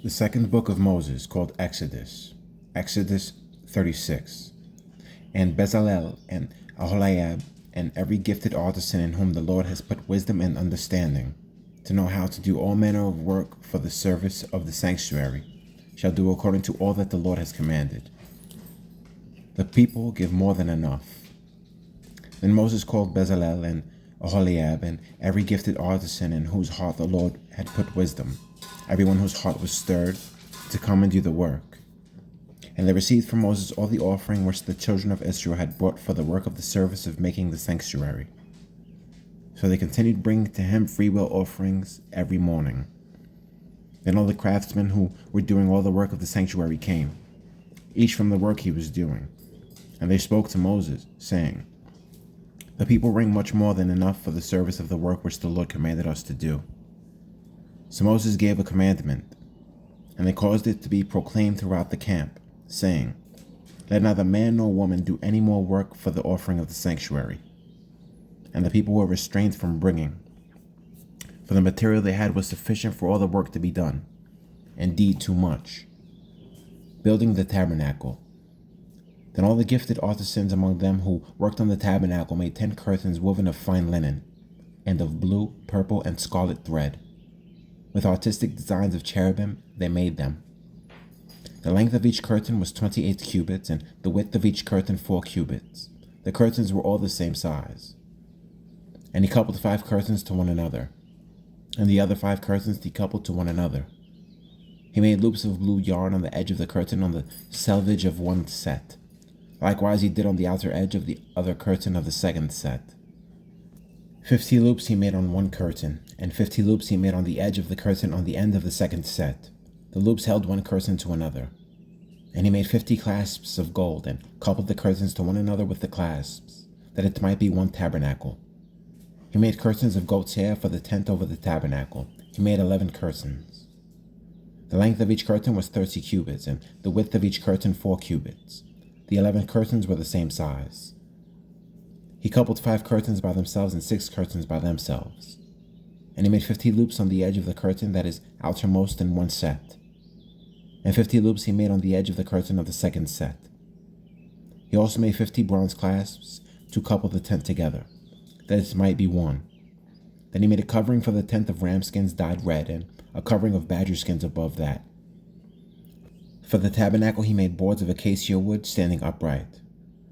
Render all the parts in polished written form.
The second book of Moses, called Exodus, Exodus 36. And Bezalel and Aholiab and every gifted artisan in whom the Lord has put wisdom and understanding, to know how to do all manner of work for the service of the sanctuary, shall do according to all that the Lord has commanded. The people give more than enough. Then Moses called Bezalel and Aholiab and every gifted artisan in whose heart the Lord had put wisdom, everyone whose heart was stirred, to come and do the work. And they received from Moses all the offering which the children of Israel had brought for the work of the service of making the sanctuary. So they continued bringing to him freewill offerings every morning. Then all the craftsmen who were doing all the work of the sanctuary came, each from the work he was doing. And they spoke to Moses, saying, "The people bring much more than enough for the service of the work which the Lord commanded us to do." So Moses gave a commandment, and they caused it to be proclaimed throughout the camp, saying, "Let neither man nor woman do any more work for the offering of the sanctuary." And the people were restrained from bringing, for the material they had was sufficient for all the work to be done, indeed too much. Building the tabernacle. Then all the gifted artisans among them who worked on the tabernacle made 10 curtains woven of fine linen, and of blue, purple, and scarlet thread. With artistic designs of cherubim, they made them. The length of each curtain was 28 cubits, and the width of each curtain 4 cubits. The curtains were all the same size. And he coupled 5 curtains to one another, and the other 5 curtains he coupled to one another. He made loops of blue yarn on the edge of the curtain on the selvage of one set. Likewise he did on the outer edge of the other curtain of the second set. 50 loops he made on one curtain, and 50 loops he made on the edge of the curtain on the end of the second set. The loops held one curtain to another. And he made 50 clasps of gold, and coupled the curtains to one another with the clasps, that it might be one tabernacle. He made curtains of goat's hair for the tent over the tabernacle. He made 11 curtains. The length of each curtain was 30 cubits, and the width of each curtain 4 cubits. The 11 curtains were the same size. He coupled 5 curtains by themselves and 6 curtains by themselves. And he made 50 loops on the edge of the curtain that is outermost in one set. And 50 loops he made on the edge of the curtain of the second set. He also made 50 bronze clasps to couple the tent together, that it might be one. Then he made a covering for the tent of ram skins dyed red, and a covering of badger skins above that. For the tabernacle he made boards of acacia wood standing upright.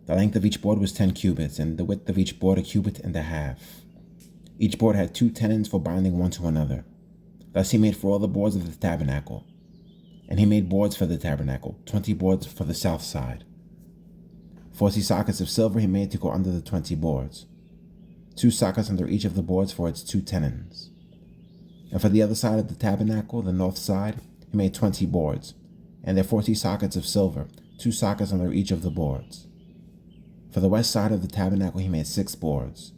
The length of each board was 10 cubits, and the width of each board 1.5 cubits. Each board had 2 tenons for binding one to another. Thus he made for all the boards of the tabernacle. And he made boards for the tabernacle, 20 boards for the south side. 40 sockets of silver he made to go under the 20 boards. 2 sockets under each of the boards for its 2 tenons. And for the other side of the tabernacle, the north side, he made 20 boards, and their 40 sockets of silver, 2 sockets under each of the boards. For the west side of the tabernacle he made 6 boards.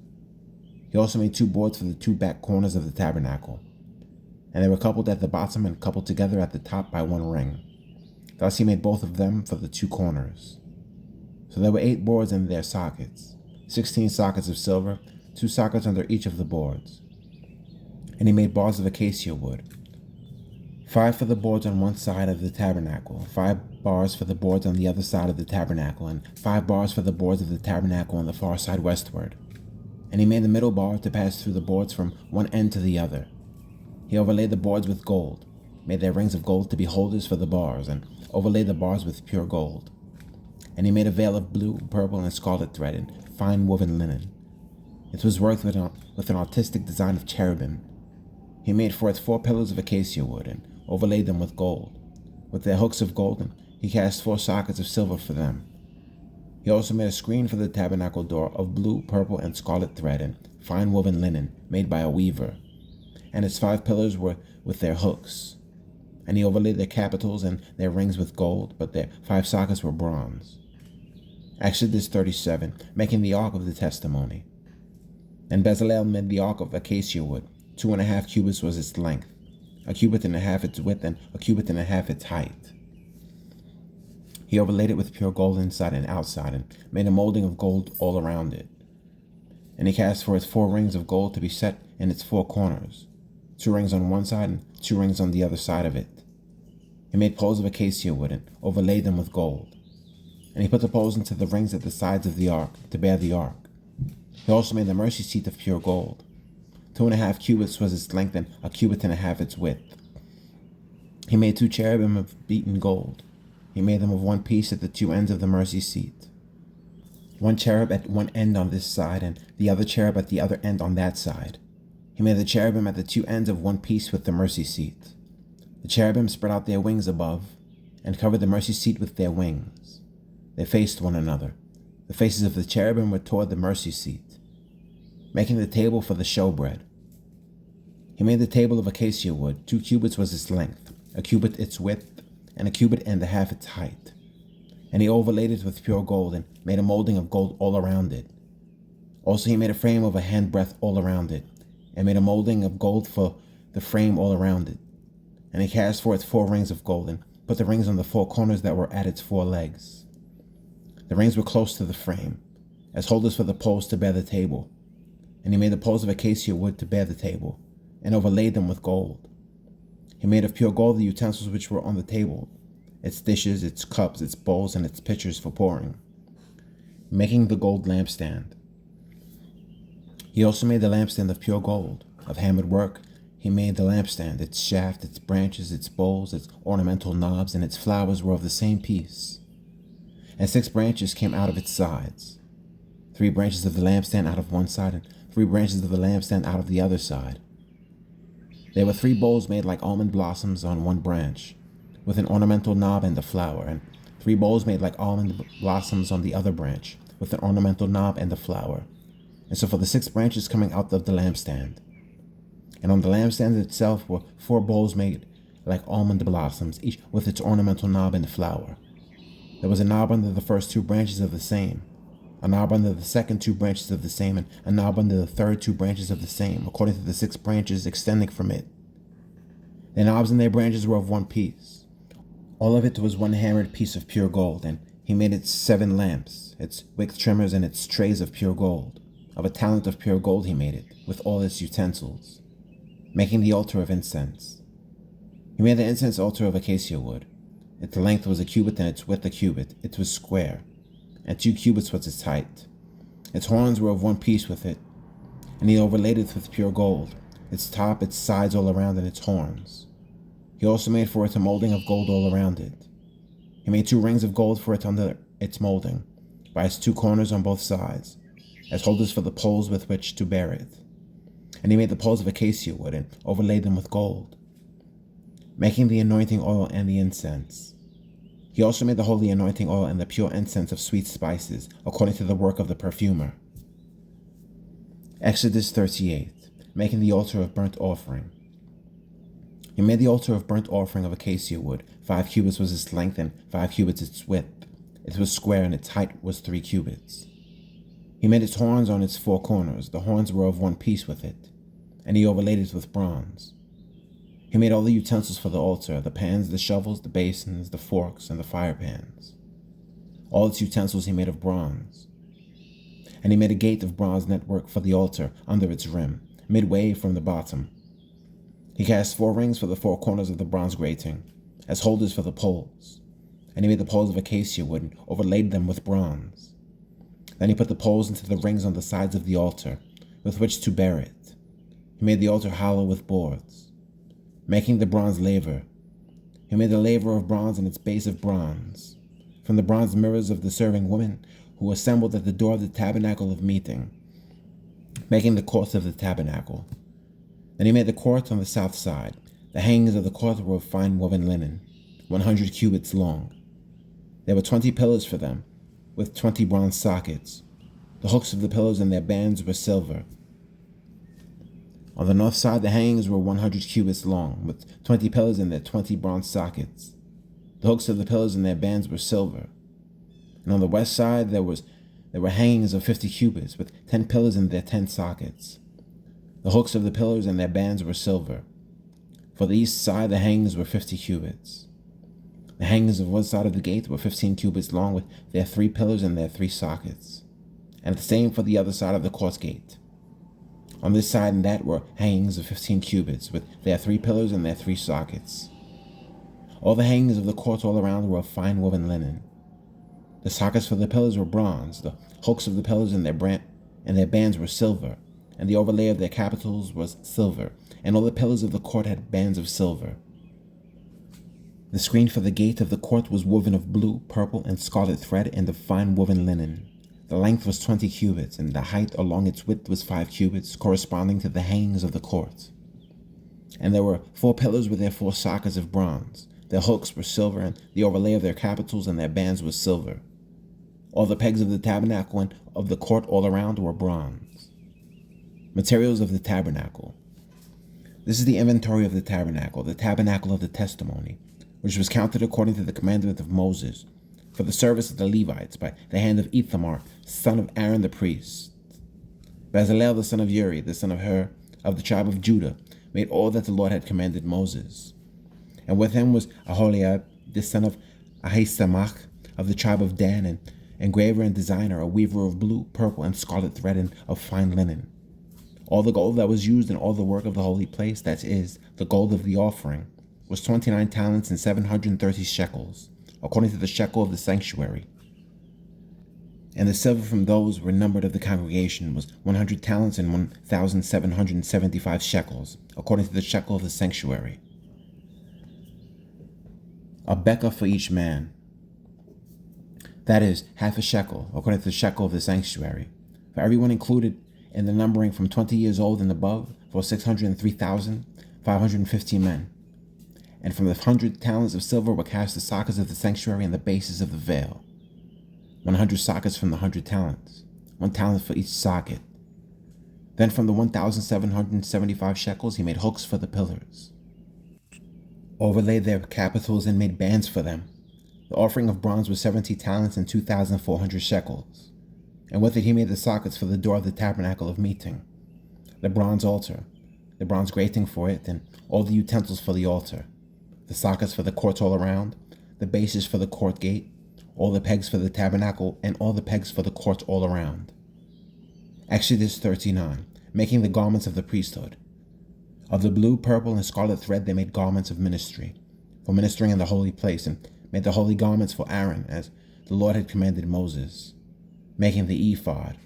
He also made 2 boards for the 2 back corners of the tabernacle, and they were coupled at the bottom and coupled together at the top by 1 ring. Thus he made both of them for the 2 corners. So there were 8 boards in their sockets, 16 sockets of silver, 2 sockets under each of the boards. And he made bars of acacia wood, 5 for the boards on one side of the tabernacle, 5 bars for the boards on the other side of the tabernacle, and 5 bars for the boards of the tabernacle on the far side westward. And he made the middle bar to pass through the boards from one end to the other. He overlaid the boards with gold, made their rings of gold to be holders for the bars, and overlaid the bars with pure gold. And he made a veil of blue, purple, and scarlet thread and fine woven linen. It was worked with an artistic design of cherubim. He made for it 4 pillars of acacia wood, and overlaid them with gold. With their hooks of gold, and he cast 4 sockets of silver for them. He also made a screen for the tabernacle door of blue, purple, and scarlet thread and fine woven linen made by a weaver. And its 5 pillars were with their hooks. And he overlaid their capitals and their rings with gold, but their 5 sockets were bronze. Exodus 37, making the ark of the testimony. And Bezalel made the ark of acacia wood. 2.5 cubits was its length, 1.5 cubits its width, and 1.5 cubits its height. He overlaid it with pure gold inside and outside, and made a molding of gold all around it. And he cast for its 4 rings of gold to be set in its 4 corners, 2 rings on one side and 2 rings on the other side of it. He made poles of acacia wood and overlaid them with gold. And he put the poles into the rings at the sides of the ark to bear the ark. He also made the mercy seat of pure gold. 2.5 cubits was its length, and 1.5 cubits its width. He made 2 cherubim of beaten gold. He made them of one piece at the 2 ends of the mercy seat. 1 cherub at one end on this side, and the other cherub at the other end on that side. He made the cherubim at the 2 ends of one piece with the mercy seat. The cherubim spread out their wings above, and covered the mercy seat with their wings. They faced one another. The faces of the cherubim were toward the mercy seat, making the table for the showbread. He made the table of acacia wood. 2 cubits was its length, 1 cubit its width, and 1.5 cubits its height. And he overlaid it with pure gold, and made a molding of gold all around it. Also he made a frame of a handbreadth all around it, and made a molding of gold for the frame all around it. And he cast for it 4 rings of gold, and put the rings on the 4 corners that were at its 4 legs. The rings were close to the frame, as holders for the poles to bear the table. And he made the poles of acacia wood to bear the table, and overlaid them with gold. He made of pure gold the utensils which were on the table, its dishes, its cups, its bowls, and its pitchers for pouring, making the gold lampstand. He also made the lampstand of pure gold, of hammered work. He made the lampstand, its shaft, its branches, its bowls, its ornamental knobs, and its flowers were of the same piece. And 6 branches came out of its sides, 3 branches of the lampstand out of one side, and 3 branches of the lampstand out of the other side. There were 3 bowls made like almond blossoms on one branch, with an ornamental knob and a flower, and 3 bowls made like almond blossoms on the other branch, with an ornamental knob and a flower. And so for the 6 branches coming out of the lampstand. And on the lampstand itself were 4 bowls made like almond blossoms, each with its ornamental knob and flower. There was a knob under the first 2 branches of the same, a knob under the second 2 branches of the same, and a knob under the third 2 branches of the same, according to the 6 branches extending from it. The knobs and their branches were of one piece. All of it was one hammered piece of pure gold, and he made its 7 lamps, its wick trimmers, and its trays of pure gold. Of a talent of pure gold he made it, with all its utensils, making the altar of incense. He made the incense altar of acacia wood. Its length was 1 cubit, and its width 1 cubit. It was square, and 2 cubits was its height. Its horns were of one piece with it, and he overlaid it with pure gold, its top, its sides all around, and its horns. He also made for it a molding of gold all around it. He made 2 rings of gold for it under its molding, by its 2 corners on both sides, as holders for the poles with which to bear it. And he made the poles of acacia wood, and overlaid them with gold, making the anointing oil and the incense. He also made the holy anointing oil and the pure incense of sweet spices, according to the work of the perfumer. Exodus 38, making the altar of burnt offering. He made the altar of burnt offering of acacia wood. 5 cubits was its length, and 5 cubits its width. It was square, and its height was 3 cubits. He made its horns on its 4 corners. The horns were of one piece with it, and he overlaid it with bronze. He made all the utensils for the altar, the pans, the shovels, the basins, the forks, and the fire pans. All its utensils he made of bronze. And he made a gate of bronze network for the altar under its rim, midway from the bottom. He cast 4 rings for the 4 corners of the bronze grating, as holders for the poles. And he made the poles of acacia wood and overlaid them with bronze. Then he put the poles into the rings on the sides of the altar, with which to bear it. He made the altar hollow with boards, making the bronze laver. He made the laver of bronze and its base of bronze, from the bronze mirrors of the serving women who assembled at the door of the tabernacle of meeting, making the courts of the tabernacle. Then he made the court on the south side. The hangings of the court were of fine woven linen, 100 cubits long. There were 20 pillars for them, with 20 bronze sockets. The hooks of the pillars and their bands were silver. On the north side, the hangings were 100 cubits long, with 20 pillars and their 20 bronze sockets. The hooks of the pillars and their bands were silver. And on the west side, there were hangings of 50 cubits, with 10 pillars and their 10 sockets. The hooks of the pillars and their bands were silver. For the east side, the hangings were 50 cubits. The hangings of one side of the gate were 15 cubits long, with their 3 pillars and their 3 sockets. And the same for the other side of the court gate. On this side and that were hangings of 15 cubits, with their 3 pillars and their 3 sockets. All the hangings of the courts all around were of fine woven linen. The sockets for the pillars were bronze, the hooks of the pillars and their bands were silver, and the overlay of their capitals was silver, and all the pillars of the court had bands of silver. The screen for the gate of the court was woven of blue, purple, and scarlet thread and of fine woven linen. The length was 20 cubits, and the height along its width was 5 cubits, corresponding to the hangings of the court. And there were 4 pillars with their 4 sockets of bronze. Their hooks were silver, and the overlay of their capitals and their bands was silver. All the pegs of the tabernacle and of the court all around were bronze. Materials of the tabernacle. This is the inventory of the tabernacle of the testimony, which was counted according to the commandment of Moses, for the service of the Levites by the hand of Ithamar, son of Aaron the priest. Bezalel the son of Uri, the son of Hur, of the tribe of Judah, made all that the Lord had commanded Moses. And with him was Aholiab, the son of Ahisamach, of the tribe of Dan, an engraver and designer, a weaver of blue, purple, and scarlet thread and of fine linen. All the gold that was used in all the work of the holy place, that is, the gold of the offering, was 29 talents and 730 shekels, according to the shekel of the sanctuary. And the silver from those were numbered of the congregation was 100 talents and 1,775 shekels, according to the shekel of the sanctuary. A bekah for each man, that is, half a shekel, according to the shekel of the sanctuary, for everyone included in the numbering from 20 years old and above, for 603,550 men. And from the 100 talents of silver were cast the sockets of the sanctuary and the bases of the veil. 100 sockets from the 100 talents, 1 talent for each socket. Then from the 1,775 shekels he made hooks for the pillars, overlaid their capitals and made bands for them. The offering of bronze was 70 talents and 2,400 shekels. And with it he made the sockets for the door of the tabernacle of meeting, the bronze altar, the bronze grating for it, and all the utensils for the altar, the sockets for the courts all around, the bases for the court gate, all the pegs for the tabernacle, and all the pegs for the courts all around. Exodus 39, making the garments of the priesthood. Of the blue, purple, and scarlet thread they made garments of ministry, for ministering in the holy place, and made the holy garments for Aaron, as the Lord had commanded Moses. Making the ephod.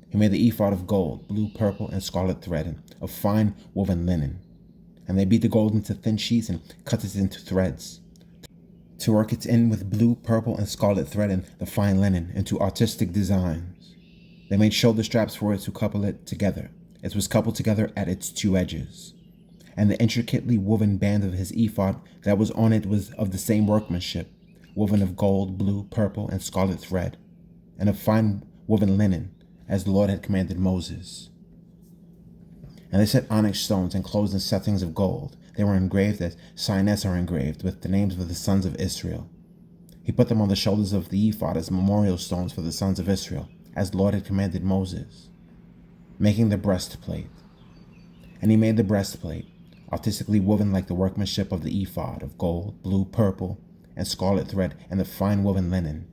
He made the ephod of gold, blue, purple, and scarlet thread, and of fine woven linen. And they beat the gold into thin sheets and cut it into threads, to work it in with blue, purple, and scarlet thread and the fine linen into artistic designs. They made shoulder straps for it to couple it together. It was coupled together at its 2 edges. And the intricately woven band of his ephod that was on it was of the same workmanship, woven of gold, blue, purple, and scarlet thread, and of fine woven linen, as the Lord had commanded Moses. And they set onyx stones enclosed in settings of gold. They were engraved as signets are engraved, with the names of the sons of Israel. He put them on the shoulders of the ephod as memorial stones for the sons of Israel, as the Lord had commanded Moses. Making the breastplate. And he made the breastplate, artistically woven like the workmanship of the ephod, of gold, blue, purple, and scarlet thread, and the fine woven linen.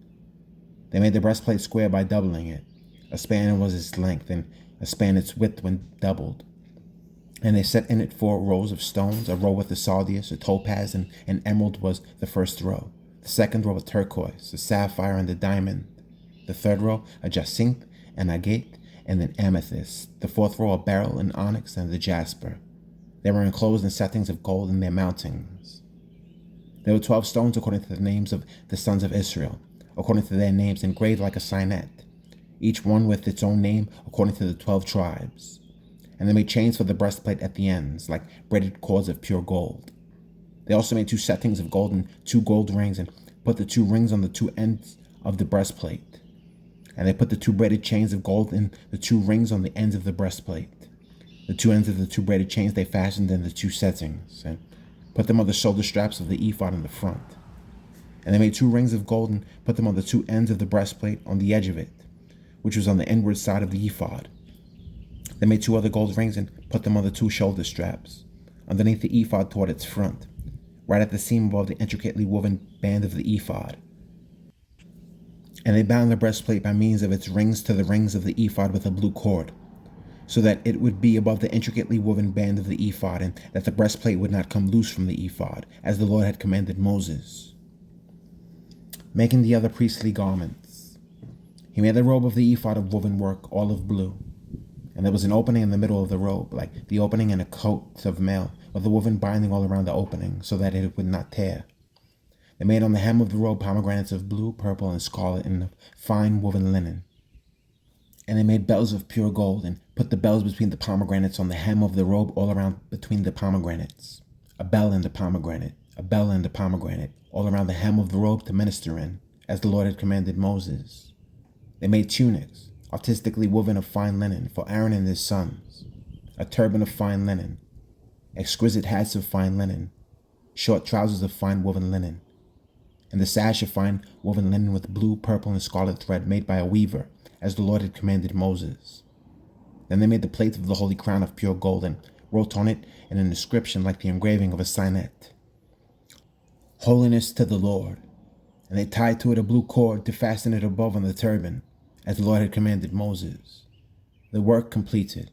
They made the breastplate square by doubling it. A span was its length, and a span its width when doubled. And they set in it 4 rows of stones, a row with a sardius, a topaz, and an emerald was the first row. The second row a turquoise, a sapphire, and a diamond. The third row a jacinth, an agate, and an amethyst. The fourth row a beryl, an onyx, and a jasper. They were enclosed in settings of gold in their mountings. There were 12 stones according to the names of the sons of Israel, according to their names engraved like a signet, each one with its own name according to the 12 tribes. And they made chains for the breastplate at the ends, like braided cords of pure gold. They also made 2 settings of gold and 2 gold rings, and put the 2 rings on the 2 ends of the breastplate. And they put the 2 braided chains of gold in the 2 rings on the ends of the breastplate. The 2 ends of the 2 braided chains they fastened in the 2 settings, and put them on the shoulder straps of the ephod in the front. And they made 2 rings of gold and put them on the 2 ends of the breastplate on the edge of it, which was on the inward side of the ephod. They made 2 other gold rings and put them on the 2 shoulder straps, underneath the ephod toward its front, right at the seam above the intricately woven band of the ephod. And they bound the breastplate by means of its rings to the rings of the ephod with a blue cord. so that it would be above the intricately woven band of the ephod, and that the breastplate would not come loose from the ephod, as the Lord had commanded Moses. Making the other priestly garments. He made the robe of the ephod of woven work, olive blue. And there was an opening in the middle of the robe, like the opening in a coat of mail, with a woven binding all around the opening, so that it would not tear. They made on the hem of the robe pomegranates of blue, purple, and scarlet, and of fine woven linen. And they made bells of pure gold, and put the bells between the pomegranates on the hem of the robe all around between the pomegranates. A bell and a pomegranate, a bell and a pomegranate, all around the hem of the robe to minister in, as the Lord had commanded Moses. They made tunics, artistically woven of fine linen, for Aaron and his sons, a turban of fine linen, exquisite hats of fine linen, short trousers of fine woven linen, and the sash of fine woven linen with blue, purple, and scarlet thread made by a weaver, as the Lord had commanded Moses. Then they made the plate of the holy crown of pure gold, and wrote on it an inscription like the engraving of a signet, Holiness to the Lord. And they tied to it a blue cord to fasten it above on the turban, as the Lord had commanded Moses. The work completed.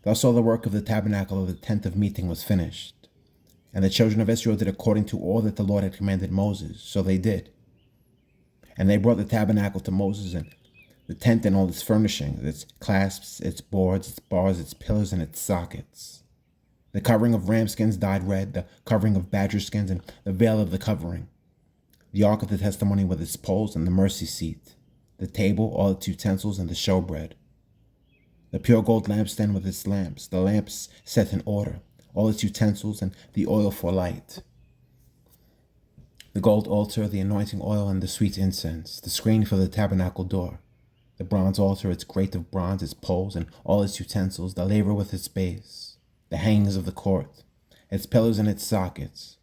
Thus all the work of the tabernacle of the tent of meeting was finished. And the children of Israel did according to all that the Lord had commanded Moses, so they did. And they brought the tabernacle to Moses, and the tent and all its furnishings, its clasps, its boards, its bars, its pillars, and its sockets. The covering of ram skins dyed red, the covering of badger skins, and the veil of the covering. The ark of the testimony with its poles and the mercy seat. The table, all its utensils, and the showbread. The pure gold lampstand with its lamps, the lamps set in order, all its utensils, and the oil for light. The gold altar, the anointing oil, and the sweet incense, the screen for the tabernacle door. The bronze altar, its grate of bronze, its poles, and all its utensils, the laver with its base, the hangings of the court, its pillars and its sockets,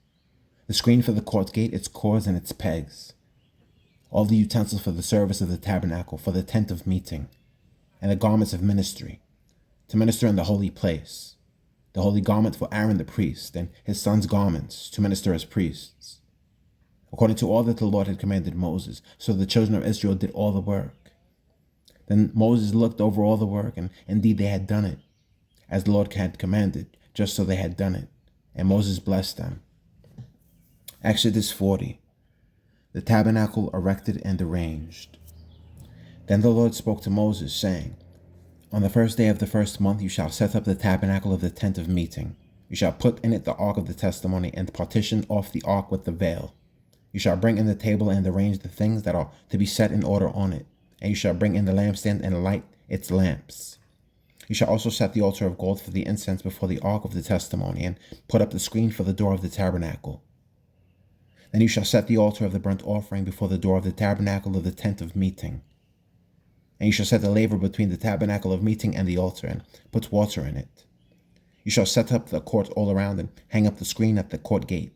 the screen for the court gate, its cords and its pegs, all the utensils for the service of the tabernacle, for the tent of meeting, and the garments of ministry, to minister in the holy place, the holy garment for Aaron the priest, and his sons' garments, to minister as priests, according to all that the Lord had commanded Moses. So the children of Israel did all the work. Then Moses looked over all the work, and indeed they had done it, as the Lord had commanded, just so they had done it. And Moses blessed them. Exodus 40. The tabernacle erected and arranged. Then the Lord spoke to Moses, saying, On the first day of the first month you shall set up the tabernacle of the tent of meeting. You shall put in it the ark of the testimony, and partition off the ark with the veil. You shall bring in the table and arrange the things that are to be set in order on it. And you shall bring in the lampstand and light its lamps. You shall also set the altar of gold for the incense before the ark of the testimony, and put up the screen for the door of the tabernacle. Then you shall set the altar of the burnt offering before the door of the tabernacle of the tent of meeting. And you shall set the laver between the tabernacle of meeting and the altar, and put water in it. You shall set up the court all around, and hang up the screen at the court gate.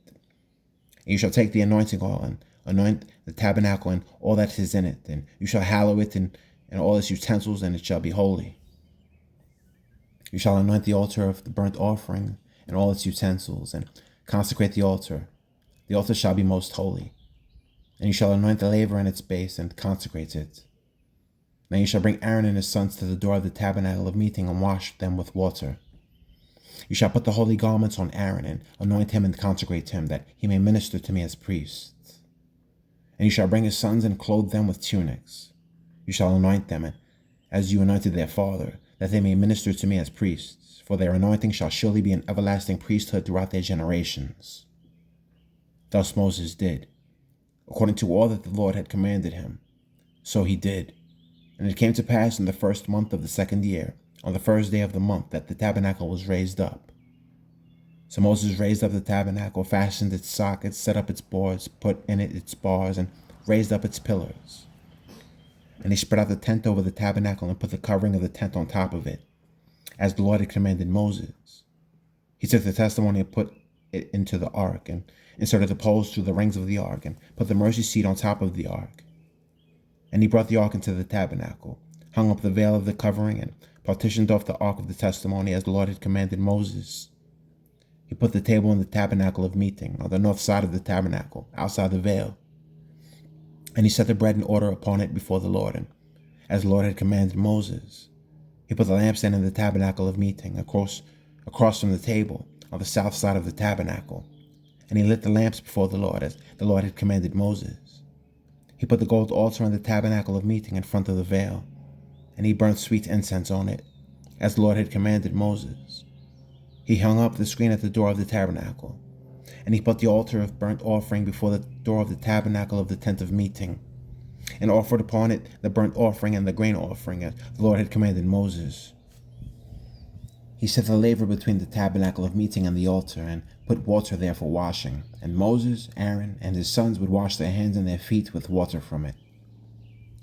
And you shall take the anointing oil, and anoint the tabernacle and all that is in it, and you shall hallow it and all its utensils, and it shall be holy. You shall anoint the altar of the burnt offering and all its utensils, and consecrate the altar. The altar shall be most holy. And you shall anoint the laver and its base, and consecrate it. Then you shall bring Aaron and his sons to the door of the tabernacle of meeting, and wash them with water. You shall put the holy garments on Aaron, and anoint him and consecrate him, that he may minister to me as priest. And you shall bring his sons and clothe them with tunics. You shall anoint them, as you anointed their father, that they may minister to me as priests, for their anointing shall surely be an everlasting priesthood throughout their generations. Thus Moses did, according to all that the Lord had commanded him. So he did. And it came to pass in the first month of the second year, on the first day of the month, that the tabernacle was raised up. So Moses raised up the tabernacle, fastened its sockets, set up its boards, put in it its bars, and raised up its pillars. And he spread out the tent over the tabernacle, and put the covering of the tent on top of it, as the Lord had commanded Moses. He took the testimony and put it into the ark, and inserted the poles through the rings of the ark, and put the mercy seat on top of the ark. And he brought the ark into the tabernacle, hung up the veil of the covering, and partitioned off the ark of the testimony, as the Lord had commanded Moses. He put the table in the tabernacle of meeting, on the north side of the tabernacle, outside the veil. And he set the bread in order upon it before the Lord, and as the Lord had commanded Moses. He put the lampstand in the tabernacle of meeting across from the table on the south side of the tabernacle, and he lit the lamps before the Lord as the Lord had commanded Moses. He put the gold altar in the tabernacle of meeting in front of the veil, and he burnt sweet incense on it, as the Lord had commanded Moses. He hung up the screen at the door of the tabernacle, and he put the altar of burnt offering before the door of the tabernacle of the tent of meeting, and offered upon it the burnt offering and the grain offering, as the Lord had commanded Moses. He set the laver between the tabernacle of meeting and the altar, and put water there for washing, and Moses, Aaron, and his sons would wash their hands and their feet with water from it.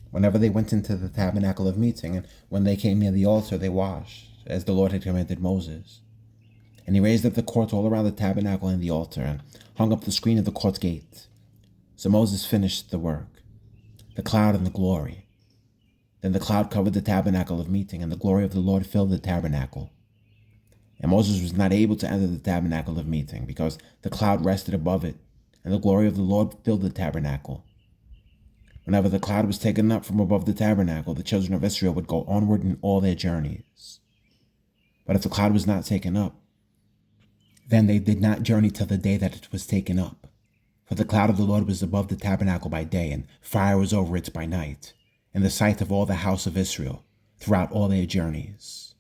Whenever they went into the tabernacle of meeting, and when they came near the altar, they washed, as the Lord had commanded Moses. And he raised up the court all around the tabernacle and the altar, and hung up the screen of the court gate. So Moses finished the work, the cloud and the glory. Then the cloud covered the tabernacle of meeting, and the glory of the Lord filled the tabernacle. And Moses was not able to enter the tabernacle of meeting, because the cloud rested above it, and the glory of the Lord filled the tabernacle. Whenever the cloud was taken up from above the tabernacle, the children of Israel would go onward in all their journeys. But if the cloud was not taken up, then they did not journey till the day that it was taken up. For the cloud of the Lord was above the tabernacle by day, and fire was over it by night, in the sight of all the house of Israel, throughout all their journeys.